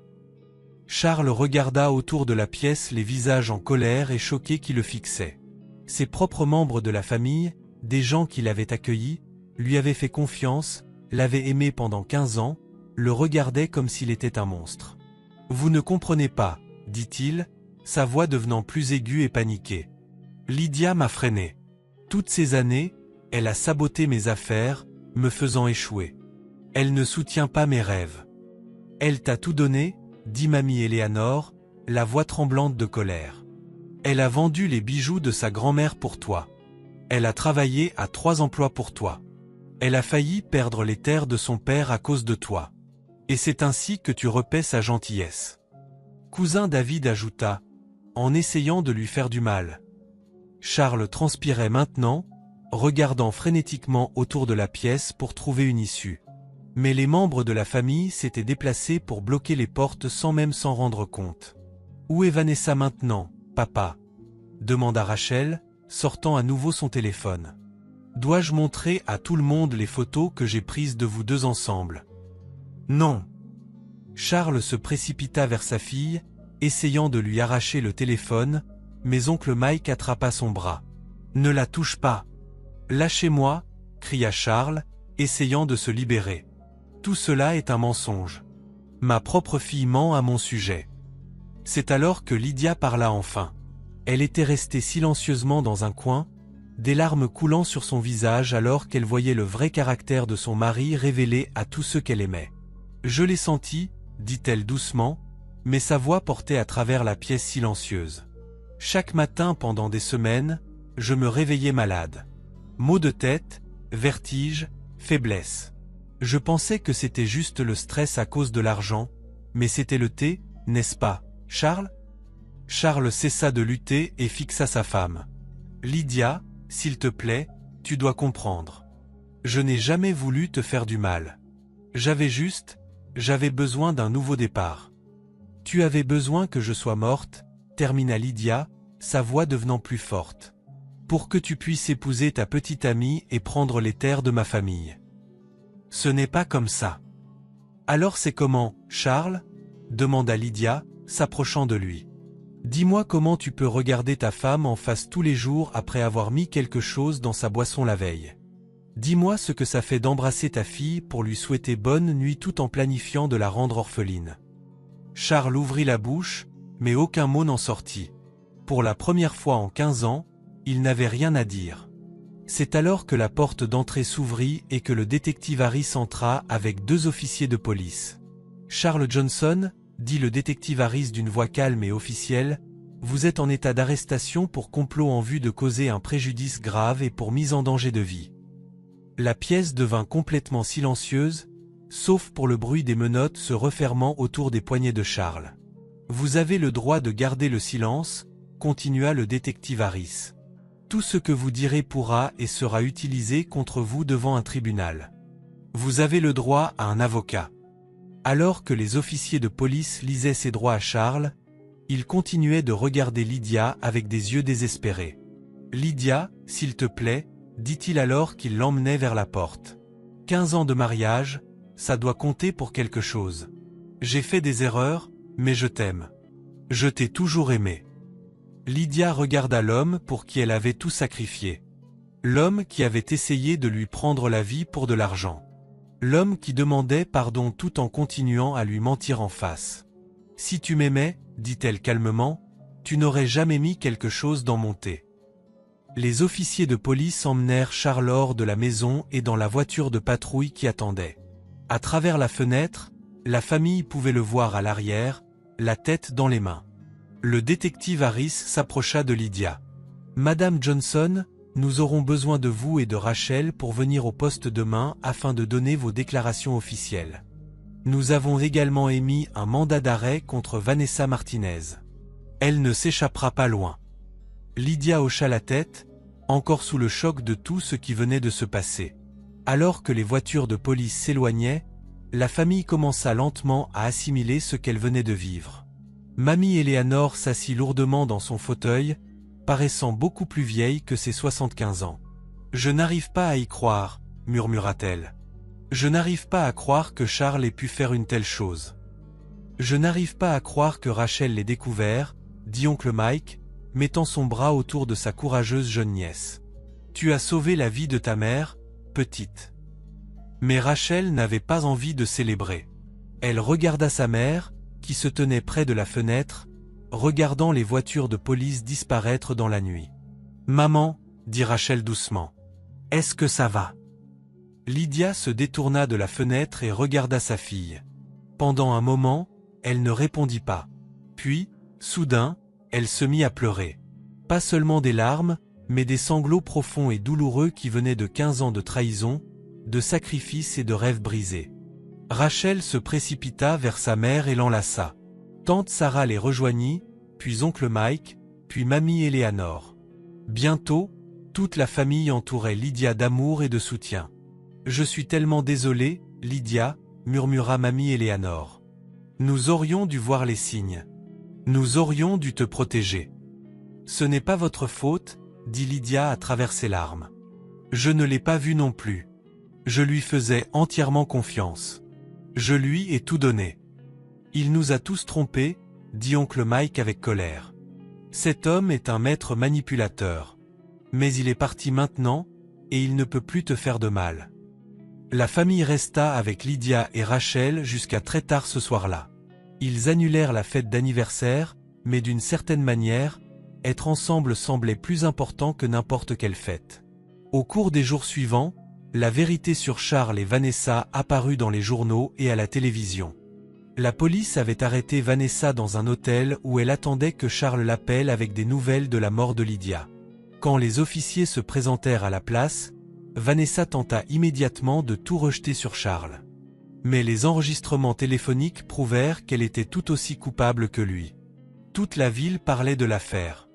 Charles regarda autour de la pièce les visages en colère et choqués qui le fixaient. Ses propres membres de la famille, des gens qui l'avaient accueilli, lui avaient fait confiance, l'avaient aimé pendant 15 ans, le regardaient comme s'il était un monstre. « Vous ne comprenez pas, » dit-il, sa voix devenant plus aiguë et paniquée. « Lydia m'a freiné. Toutes ces années, elle a saboté mes affaires, me faisant échouer. Elle ne soutient pas mes rêves. Elle t'a tout donné, » dit Mamie Eleanor, la voix tremblante de colère. « Elle a vendu les bijoux de sa grand-mère pour toi. Elle a travaillé à 3 emplois pour toi. Elle a failli perdre les terres de son père à cause de toi. Et c'est ainsi que tu repaies sa gentillesse. » cousin David ajouta, en essayant de lui faire du mal. Charles transpirait maintenant, regardant frénétiquement autour de la pièce pour trouver une issue. Mais les membres de la famille s'étaient déplacés pour bloquer les portes sans même s'en rendre compte. « Où est Vanessa maintenant, papa ?» demanda Rachel, sortant à nouveau son téléphone. « Dois-je montrer à tout le monde les photos que j'ai prises de vous deux ensemble ?»« Non. » Charles se précipita vers sa fille, essayant de lui arracher le téléphone, mais oncle Mike attrapa son bras. « Ne la touche pas. »« Lâchez-moi » cria Charles, essayant de se libérer. « Tout cela est un mensonge. Ma propre fille ment à mon sujet. » C'est alors que Lydia parla enfin. Elle était restée silencieusement dans un coin, des larmes coulant sur son visage alors qu'elle voyait le vrai caractère de son mari révélé à tous ceux qu'elle aimait. « Je l'ai senti » dit-elle doucement, mais sa voix portait à travers la pièce silencieuse. Chaque matin pendant des semaines, je me réveillais malade. Maux de tête, vertige, faiblesse. Je pensais que c'était juste le stress à cause de l'argent, mais c'était le thé, n'est-ce pas, Charles ? Charles cessa de lutter et fixa sa femme. « Lydia, s'il te plaît, tu dois comprendre. Je n'ai jamais voulu te faire du mal. J'avais besoin d'un nouveau départ. » « Tu avais besoin que je sois morte, » termina Lydia, sa voix devenant plus forte. « Pour que tu puisses épouser ta petite amie et prendre les terres de ma famille. » « Ce n'est pas comme ça. »« Alors c'est comment, Charles ?» demanda Lydia, s'approchant de lui. « Dis-moi comment tu peux regarder ta femme en face tous les jours après avoir mis quelque chose dans sa boisson la veille. Dis-moi ce que ça fait d'embrasser ta fille pour lui souhaiter bonne nuit tout en planifiant de la rendre orpheline. » Charles ouvrit la bouche, mais aucun mot n'en sortit. Pour la première fois en 15 ans, il n'avait rien à dire. C'est alors que la porte d'entrée s'ouvrit et que le détective Harris entra avec 2 officiers de police. « Charles Johnson, » dit le détective Harris d'une voix calme et officielle, « vous êtes en état d'arrestation pour complot en vue de causer un préjudice grave et pour mise en danger de vie. » La pièce devint complètement silencieuse, sauf pour le bruit des menottes se refermant autour des poignets de Charles. « Vous avez le droit de garder le silence, » continua le détective Harris. « Tout ce que vous direz pourra et sera utilisé contre vous devant un tribunal. Vous avez le droit à un avocat. » Alors que les officiers de police lisaient ses droits à Charles, il continuait de regarder Lydia avec des yeux désespérés. « Lydia, s'il te plaît, » dit-il alors qu'il l'emmenait vers la porte. « 15 ans de mariage, ça doit compter pour quelque chose. J'ai fait des erreurs, mais je t'aime. Je t'ai toujours aimé. » Lydia regarda l'homme pour qui elle avait tout sacrifié. L'homme qui avait essayé de lui prendre la vie pour de l'argent. L'homme qui demandait pardon tout en continuant à lui mentir en face. « Si tu m'aimais, » dit-elle calmement, « tu n'aurais jamais mis quelque chose dans mon thé. » Les officiers de police emmenèrent Charles hors de la maison et dans la voiture de patrouille qui attendait. À travers la fenêtre, la famille pouvait le voir à l'arrière, la tête dans les mains. Le détective Harris s'approcha de Lydia. « Madame Johnson, nous aurons besoin de vous et de Rachel pour venir au poste demain afin de donner vos déclarations officielles. Nous avons également émis un mandat d'arrêt contre Vanessa Martinez. Elle ne s'échappera pas loin. » Lydia hocha la tête, encore sous le choc de tout ce qui venait de se passer. Alors que les voitures de police s'éloignaient, la famille commença lentement à assimiler ce qu'elle venait de vivre. Mamie Eleanor s'assit lourdement dans son fauteuil, paraissant beaucoup plus vieille que ses 75 ans. « Je n'arrive pas à y croire, » murmura-t-elle. « Je n'arrive pas à croire que Charles ait pu faire une telle chose. Je n'arrive pas à croire que Rachel l'ait découvert, » dit oncle Mike, mettant son bras autour de sa courageuse jeune nièce. « Tu as sauvé la vie de ta mère, petite. » Mais Rachel n'avait pas envie de célébrer. Elle regarda sa mère, qui se tenait près de la fenêtre, regardant les voitures de police disparaître dans la nuit. « Maman, » dit Rachel doucement. « Est-ce que ça va ?» Lydia se détourna de la fenêtre et regarda sa fille. Pendant un moment, elle ne répondit pas. Puis, soudain, elle se mit à pleurer. Pas seulement des larmes, mais des sanglots profonds et douloureux qui venaient de 15 ans de trahison, de sacrifices et de rêves brisés. Rachel se précipita vers sa mère et l'enlaça. « Tante Sarah les rejoignit, puis oncle Mike, puis mamie Eleanor. Bientôt, toute la famille entourait Lydia d'amour et de soutien. « Je suis tellement désolée, Lydia », murmura mamie Eleanor. « Nous aurions dû voir les signes. Nous aurions dû te protéger. »« Ce n'est pas votre faute, » dit Lydia à travers ses larmes. « Je ne l'ai pas vu non plus. Je lui faisais entièrement confiance. Je lui ai tout donné. Il nous a tous trompés, » dit oncle Mike avec colère. « Cet homme est un maître manipulateur. Mais il est parti maintenant, et il ne peut plus te faire de mal. » La famille resta avec Lydia et Rachel jusqu'à très tard ce soir-là. Ils annulèrent la fête d'anniversaire, mais d'une certaine manière, être ensemble semblait plus important que n'importe quelle fête. Au cours des jours suivants, la vérité sur Charles et Vanessa apparut dans les journaux et à la télévision. La police avait arrêté Vanessa dans un hôtel où elle attendait que Charles l'appelle avec des nouvelles de la mort de Lydia. Quand les officiers se présentèrent à la place, Vanessa tenta immédiatement de tout rejeter sur Charles. Mais les enregistrements téléphoniques prouvèrent qu'elle était tout aussi coupable que lui. Toute la ville parlait de l'affaire.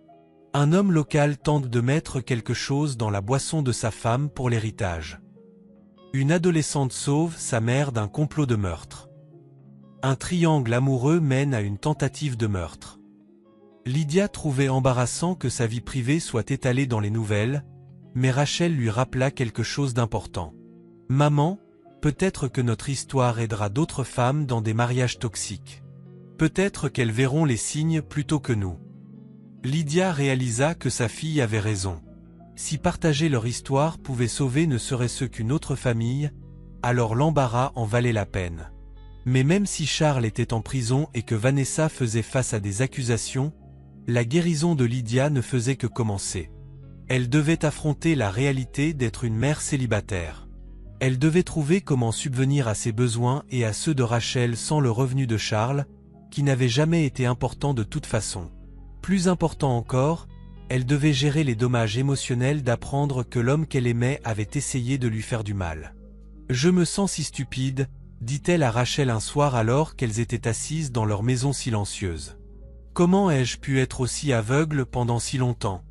Un homme local tente de mettre quelque chose dans la boisson de sa femme pour l'héritage. Une adolescente sauve sa mère d'un complot de meurtre. Un triangle amoureux mène à une tentative de meurtre. Lydia trouvait embarrassant que sa vie privée soit étalée dans les nouvelles, mais Rachel lui rappela quelque chose d'important. « Maman, peut-être que notre histoire aidera d'autres femmes dans des mariages toxiques. Peut-être qu'elles verront les signes plutôt que nous. » Lydia réalisa que sa fille avait raison. Si partager leur histoire pouvait sauver ne serait-ce qu'une autre famille, alors l'embarras en valait la peine. Mais même si Charles était en prison et que Vanessa faisait face à des accusations, la guérison de Lydia ne faisait que commencer. Elle devait affronter la réalité d'être une mère célibataire. Elle devait trouver comment subvenir à ses besoins et à ceux de Rachel sans le revenu de Charles, qui n'avait jamais été important de toute façon. Plus important encore, elle devait gérer les dommages émotionnels d'apprendre que l'homme qu'elle aimait avait essayé de lui faire du mal. « Je me sens si stupide », dit-elle à Rachel un soir alors qu'elles étaient assises dans leur maison silencieuse. « Comment ai-je pu être aussi aveugle pendant si longtemps ?»«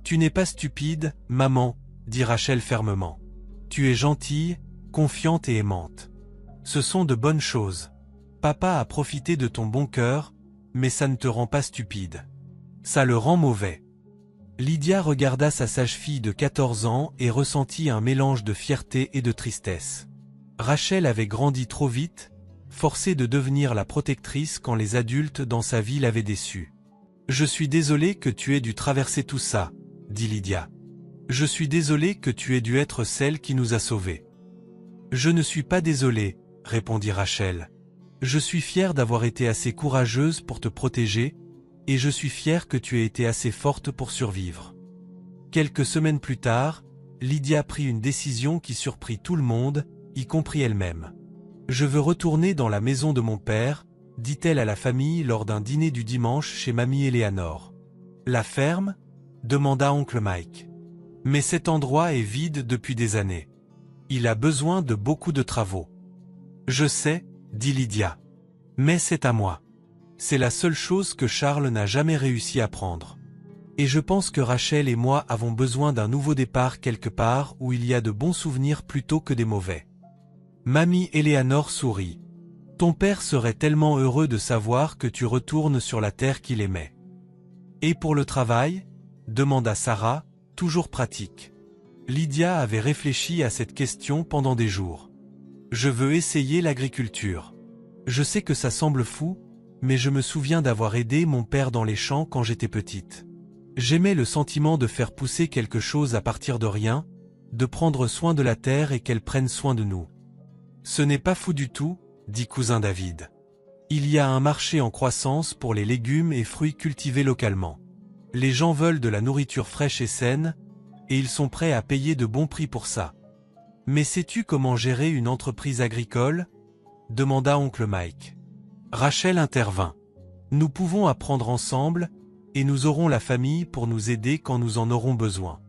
Tu n'es pas stupide, maman, » dit Rachel fermement. « Tu es gentille, confiante et aimante. Ce sont de bonnes choses. Papa a profité de ton bon cœur, mais ça ne te rend pas stupide. Ça le rend mauvais. » Lydia regarda sa sage-fille de 14 ans et ressentit un mélange de fierté et de tristesse. Rachel avait grandi trop vite, forcée de devenir la protectrice quand les adultes dans sa vie l'avaient déçue. « Je suis désolée que tu aies dû traverser tout ça, » dit Lydia. « Je suis désolée que tu aies dû être celle qui nous a sauvés. »« Je ne suis pas désolée, » répondit Rachel. « Je suis fière d'avoir été assez courageuse pour te protéger, et je suis fière que tu aies été assez forte pour survivre. » Quelques semaines plus tard, Lydia prit une décision qui surprit tout le monde, y compris elle-même. « Je veux retourner dans la maison de mon père, » dit-elle à la famille lors d'un dîner du dimanche chez mamie Eleanor. « La ferme ?» demanda oncle Mike. « Mais cet endroit est vide depuis des années. Il a besoin de beaucoup de travaux. »« Je sais, » dit Lydia. « Mais c'est à moi. C'est la seule chose que Charles n'a jamais réussi à prendre. Et je pense que Rachel et moi avons besoin d'un nouveau départ quelque part où il y a de bons souvenirs plutôt que des mauvais. » Mamie Eleanor sourit. « Ton père serait tellement heureux de savoir que tu retournes sur la terre qu'il aimait. »« Et pour le travail ?» demanda Sarah, toujours pratique. Lydia avait réfléchi à cette question pendant des jours. « Je veux essayer l'agriculture. Je sais que ça semble fou, mais je me souviens d'avoir aidé mon père dans les champs quand j'étais petite. J'aimais le sentiment de faire pousser quelque chose à partir de rien, de prendre soin de la terre et qu'elle prenne soin de nous. »« Ce n'est pas fou du tout, » dit cousin David. « Il y a un marché en croissance pour les légumes et fruits cultivés localement. Les gens veulent de la nourriture fraîche et saine, et ils sont prêts à payer de bons prix pour ça. Mais sais-tu comment gérer une entreprise agricole ? Demanda oncle Mike. Rachel intervint. Nous pouvons apprendre ensemble, et nous aurons la famille pour nous aider quand nous en aurons besoin.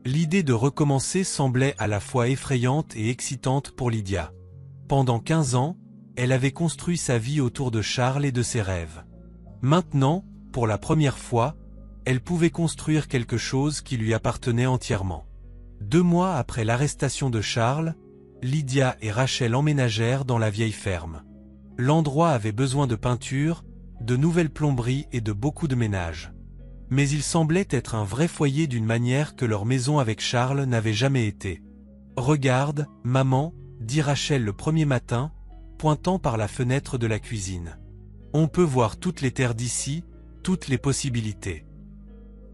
L'idée de recommencer semblait à la fois effrayante et excitante pour Lydia. Pendant 15 ans, elle avait construit sa vie autour de Charles et de ses rêves. Maintenant, pour la première fois, elle pouvait construire quelque chose qui lui appartenait entièrement. 2 mois après l'arrestation de Charles, Lydia et Rachel emménagèrent dans la vieille ferme. L'endroit avait besoin de peinture, de nouvelles plomberies et de beaucoup de ménage. Mais il semblait être un vrai foyer d'une manière que leur maison avec Charles n'avait jamais été. « Regarde, maman », dit Rachel le premier matin, pointant par la fenêtre de la cuisine. « On peut voir toutes les terres d'ici, toutes les possibilités. »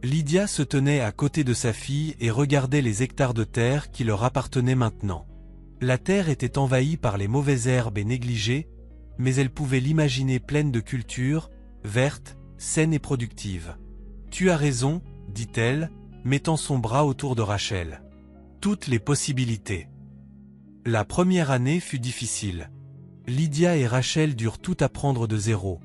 Lydia se tenait à côté de sa fille et regardait les hectares de terre qui leur appartenaient maintenant. La terre était envahie par les mauvaises herbes et négligée, mais elle pouvait l'imaginer pleine de cultures, vertes, saines et productives. « Tu as raison, » dit-elle, mettant son bras autour de Rachel. « Toutes les possibilités. » La première année fut difficile. Lydia et Rachel durent tout apprendre de zéro.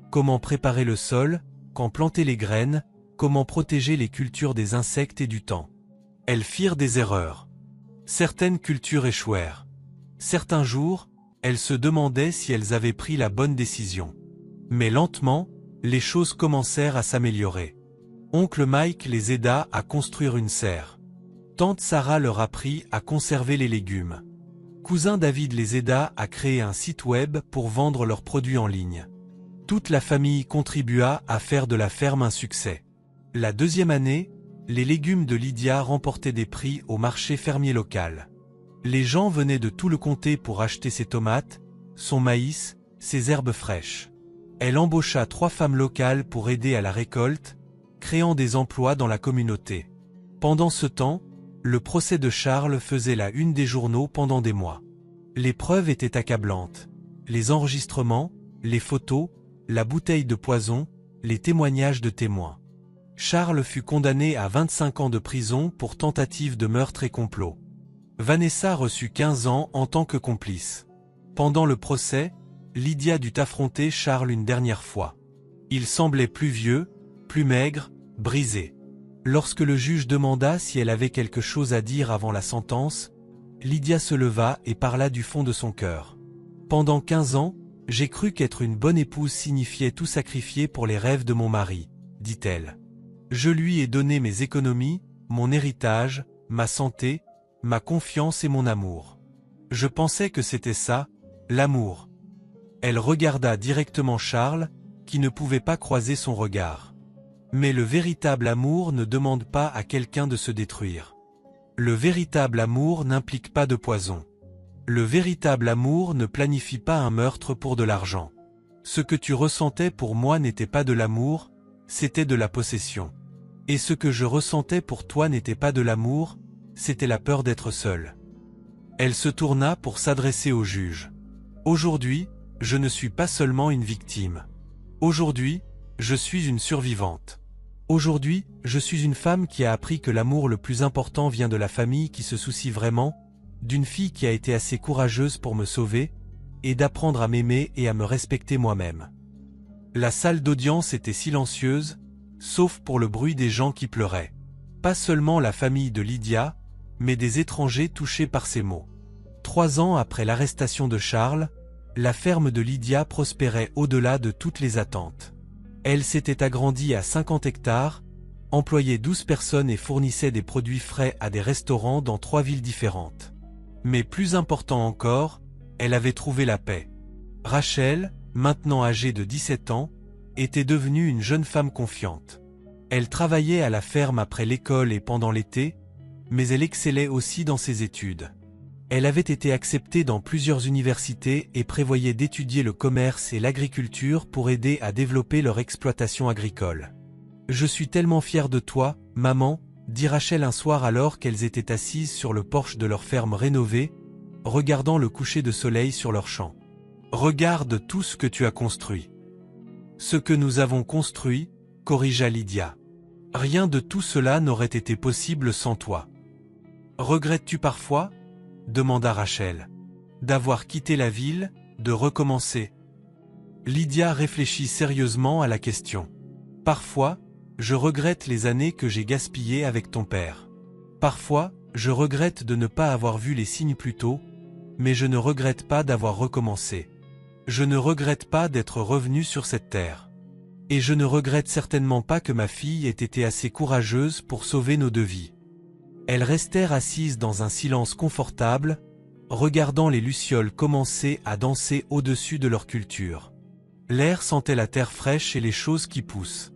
Comment préparer le sol, quand planter les graines, comment protéger les cultures des insectes et du temps. Elles firent des erreurs. Certaines cultures échouèrent. Certains jours, elles se demandaient si elles avaient pris la bonne décision. Mais lentement, les choses commencèrent à s'améliorer. Oncle Mike les aida à construire une serre. Tante Sarah leur apprit à conserver les légumes. Cousin David les aida à créer un site web pour vendre leurs produits en ligne. Toute la famille contribua à faire de la ferme un succès. La deuxième année, les légumes de Lydia remportaient des prix au marché fermier local. Les gens venaient de tout le comté pour acheter ses tomates, son maïs, ses herbes fraîches. Elle embaucha 3 femmes locales pour aider à la récolte, créant des emplois dans la communauté. Pendant ce temps, le procès de Charles faisait la une des journaux pendant des mois. Les preuves étaient accablantes. Les enregistrements, les photos, la bouteille de poison, les témoignages de témoins. Charles fut condamné à 25 ans de prison pour tentative de meurtre et complot. Vanessa reçut 15 ans en tant que complice. Pendant le procès, Lydia dut affronter Charles une dernière fois. Il semblait plus vieux, plus maigre, brisé. Lorsque le juge demanda si elle avait quelque chose à dire avant la sentence, Lydia se leva et parla du fond de son cœur. « Pendant 15 ans, j'ai cru qu'être une bonne épouse signifiait tout sacrifier pour les rêves de mon mari, dit-elle. Je lui ai donné mes économies, mon héritage, ma santé, ma confiance et mon amour. Je pensais que c'était ça, l'amour. » Elle regarda directement Charles, qui ne pouvait pas croiser son regard. Mais le véritable amour ne demande pas à quelqu'un de se détruire. Le véritable amour n'implique pas de poison. Le véritable amour ne planifie pas un meurtre pour de l'argent. Ce que tu ressentais pour moi n'était pas de l'amour, c'était de la possession. Et ce que je ressentais pour toi n'était pas de l'amour, c'était la peur d'être seule. Elle se tourna pour s'adresser au juge. Aujourd'hui, je ne suis pas seulement une victime. Aujourd'hui, je suis une survivante. Aujourd'hui, je suis une femme qui a appris que l'amour le plus important vient de la famille qui se soucie vraiment, d'une fille qui a été assez courageuse pour me sauver, et d'apprendre à m'aimer et à me respecter moi-même. La salle d'audience était silencieuse, sauf pour le bruit des gens qui pleuraient. Pas seulement la famille de Lydia, mais des étrangers touchés par ces mots. 3 ans après l'arrestation de Charles, la ferme de Lydia prospérait au-delà de toutes les attentes. Elle s'était agrandie à 50 hectares, employait 12 personnes et fournissait des produits frais à des restaurants dans 3 villes différentes. Mais plus important encore, elle avait trouvé la paix. Rachel, maintenant âgée de 17 ans, était devenue une jeune femme confiante. Elle travaillait à la ferme après l'école et pendant l'été, mais elle excellait aussi dans ses études. Elle avait été acceptée dans plusieurs universités et prévoyait d'étudier le commerce et l'agriculture pour aider à développer leur exploitation agricole. « Je suis tellement fière de toi, maman », dit Rachel un soir alors qu'elles étaient assises sur le porche de leur ferme rénovée, regardant le coucher de soleil sur leur champ. « Regarde tout ce que tu as construit. »« Ce que nous avons construit, » corrigea Lydia. « Rien de tout cela n'aurait été possible sans toi. »« Regrettes-tu parfois ?» demanda Rachel. « D'avoir quitté la ville, de recommencer ?» Lydia réfléchit sérieusement à la question. « Parfois, je regrette les années que j'ai gaspillées avec ton père. Parfois, je regrette de ne pas avoir vu les signes plus tôt, mais je ne regrette pas d'avoir recommencé. Je ne regrette pas d'être revenu sur cette terre. Et je ne regrette certainement pas que ma fille ait été assez courageuse pour sauver nos deux vies. » Elles restèrent assises dans un silence confortable, regardant les lucioles commencer à danser au-dessus de leur culture. L'air sentait la terre fraîche et les choses qui poussent.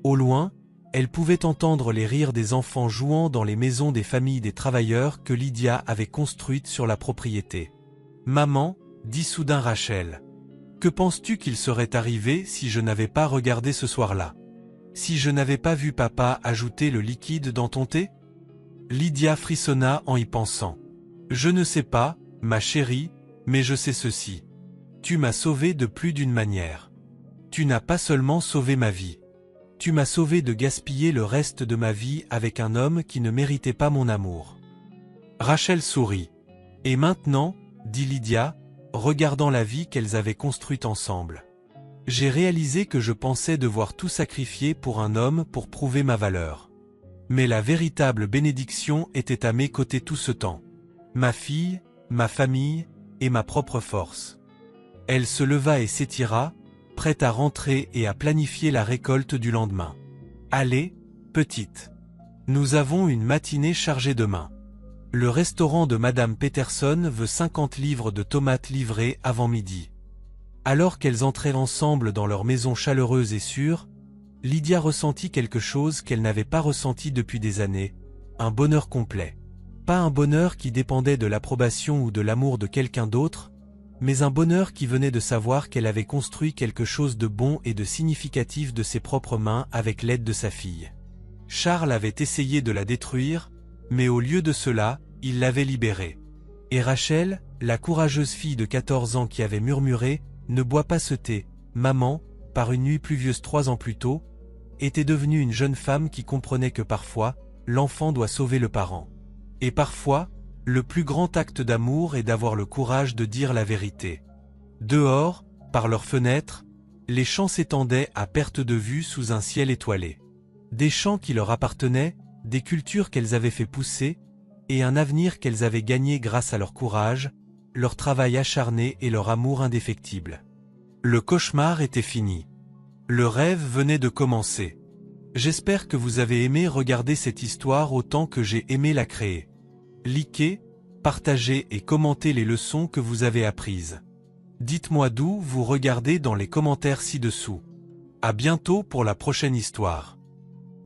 Au loin, elles pouvaient entendre les rires des enfants jouant dans les maisons des familles des travailleurs que Lydia avait construites sur la propriété. « Maman, » dit soudain Rachel, « que penses-tu qu'il serait arrivé si je n'avais pas regardé ce soir-là? Si je n'avais pas vu papa ajouter le liquide dans ton thé ?» Lydia frissonna en y pensant. « Je ne sais pas, ma chérie, mais je sais ceci. Tu m'as sauvé de plus d'une manière. Tu n'as pas seulement sauvé ma vie. Tu m'as sauvé de gaspiller le reste de ma vie avec un homme qui ne méritait pas mon amour. » Rachel sourit. « Et maintenant, » dit Lydia, regardant la vie qu'elles avaient construite ensemble. « J'ai réalisé que je pensais devoir tout sacrifier pour un homme pour prouver ma valeur. Mais la véritable bénédiction était à mes côtés tout ce temps. Ma fille, ma famille et ma propre force. » Elle se leva et s'étira, prête à rentrer et à planifier la récolte du lendemain. « Allez, petite. Nous avons une matinée chargée demain. Le restaurant de Madame Peterson veut 50 livres de tomates livrées avant midi. » Alors qu'elles entrèrent ensemble dans leur maison chaleureuse et sûre, Lydia ressentit quelque chose qu'elle n'avait pas ressenti depuis des années, un bonheur complet. Pas un bonheur qui dépendait de l'approbation ou de l'amour de quelqu'un d'autre, mais un bonheur qui venait de savoir qu'elle avait construit quelque chose de bon et de significatif de ses propres mains avec l'aide de sa fille. Charles avait essayé de la détruire, mais au lieu de cela, il l'avait libérée. Et Rachel, la courageuse fille de 14 ans qui avait murmuré « Ne bois pas ce thé, maman », par une nuit pluvieuse 3 ans plus tôt, était devenue une jeune femme qui comprenait que parfois, l'enfant doit sauver le parent. Et parfois, le plus grand acte d'amour est d'avoir le courage de dire la vérité. Dehors, par leurs fenêtres, les champs s'étendaient à perte de vue sous un ciel étoilé. Des champs qui leur appartenaient, des cultures qu'elles avaient fait pousser, et un avenir qu'elles avaient gagné grâce à leur courage, leur travail acharné et leur amour indéfectible. Le cauchemar était fini. Le rêve venait de commencer. J'espère que vous avez aimé regarder cette histoire autant que j'ai aimé la créer. Likez, partagez et commentez les leçons que vous avez apprises. Dites-moi d'où vous regardez dans les commentaires ci-dessous. À bientôt pour la prochaine histoire.